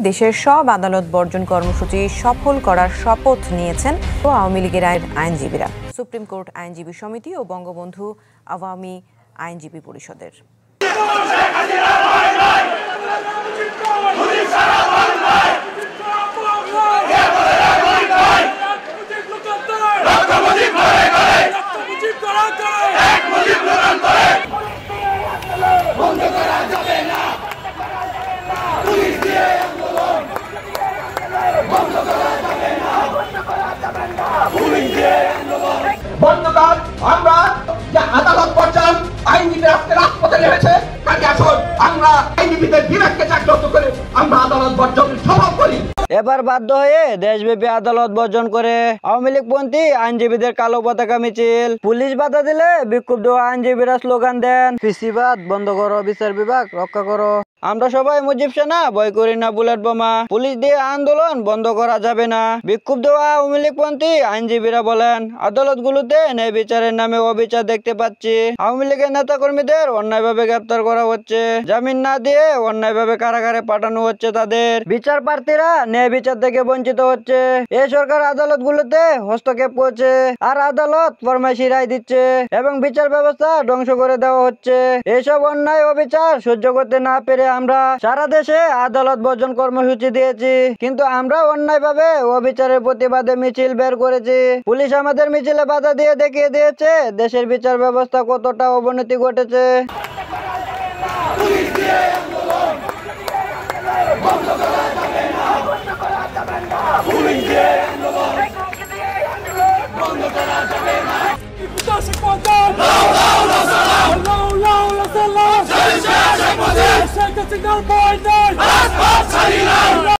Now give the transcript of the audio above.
দেশের সব আদালত বর্জন কর্মসূচি সফল করার শপথ নিয়েছেন আওয়ামী লীগের আইনজীবীরা। সুপ্রিম কোর্ট আইনজীবী সমিতি ও বঙ্গবন্ধু আওয়ামী আইনজীবী পরিষদের বন্ধুগণ, আমরা যে আদালত বর্জন আইনজীবী আজকে রাজপথে নেমেছে, কাজে আসুন আমরা আইনজীবীদের বিবেককে জাগ্রত করে আমরা আদালত বর্জন সফল করি। এবার বাধ্য হয়ে দেশব্যাপী আদালত বর্জন করে আওয়ামী লীগপন্থী আইনজীবীদের কালো পতাকা মিছিল। পুলিশ বাধা দিলে বিক্ষুব্ধ আইনজীবীরা স্লোগান দেন, ফিসিবাদ বন্ধ করো, বিচার বিভাগ রক্ষা করো। আমরা সবাই মুজিব সেনা, ভয় করি না বুলেট বোমা। পুলিশ দিয়ে আন্দোলন বন্ধ করা যাবে না। বিক্ষুব্ধ আওয়ামী লীগপন্থী আইনজীবীরা বলেন, আদালতগুলোতে ন্যায় বিচারের নামে অবিচার দেখতে পাচ্ছি। আওয়ামী লীগের নেতা কর্মীদের অন্যায়ভাবে গ্রেপ্তার করা হচ্ছে, জামিন না দিয়ে অন্যায়ভাবে কারাগারে পাঠানো হচ্ছে তাদের। বিচার প্রার্থীরা ন্যায় বিচার থেকে বঞ্চিত হচ্ছে। এই সরকার আদালতগুলোতে হস্তক্ষেপ করছে আর আদালত ফরমাইশি রায় দিচ্ছে এবং বিচার ব্যবস্থা ধ্বংস করে দেওয়া হচ্ছে। এইসব অন্যায় অবিচার সহ্য করতে না পেরে আমরা সারা দেশে আদালত বর্জন কর্মসূচি দিয়েছি, কিন্তু আমরা অন্যায়ভাবে অবিচারের প্রতিবাদে মিছিল বের করেছি। পুলিশ আমাদের মিছিলে বাধা দিয়ে দেখিয়ে দিয়েছে দেশের বিচার ব্যবস্থা কতটা অবনতি ঘটেছে। Signal boy,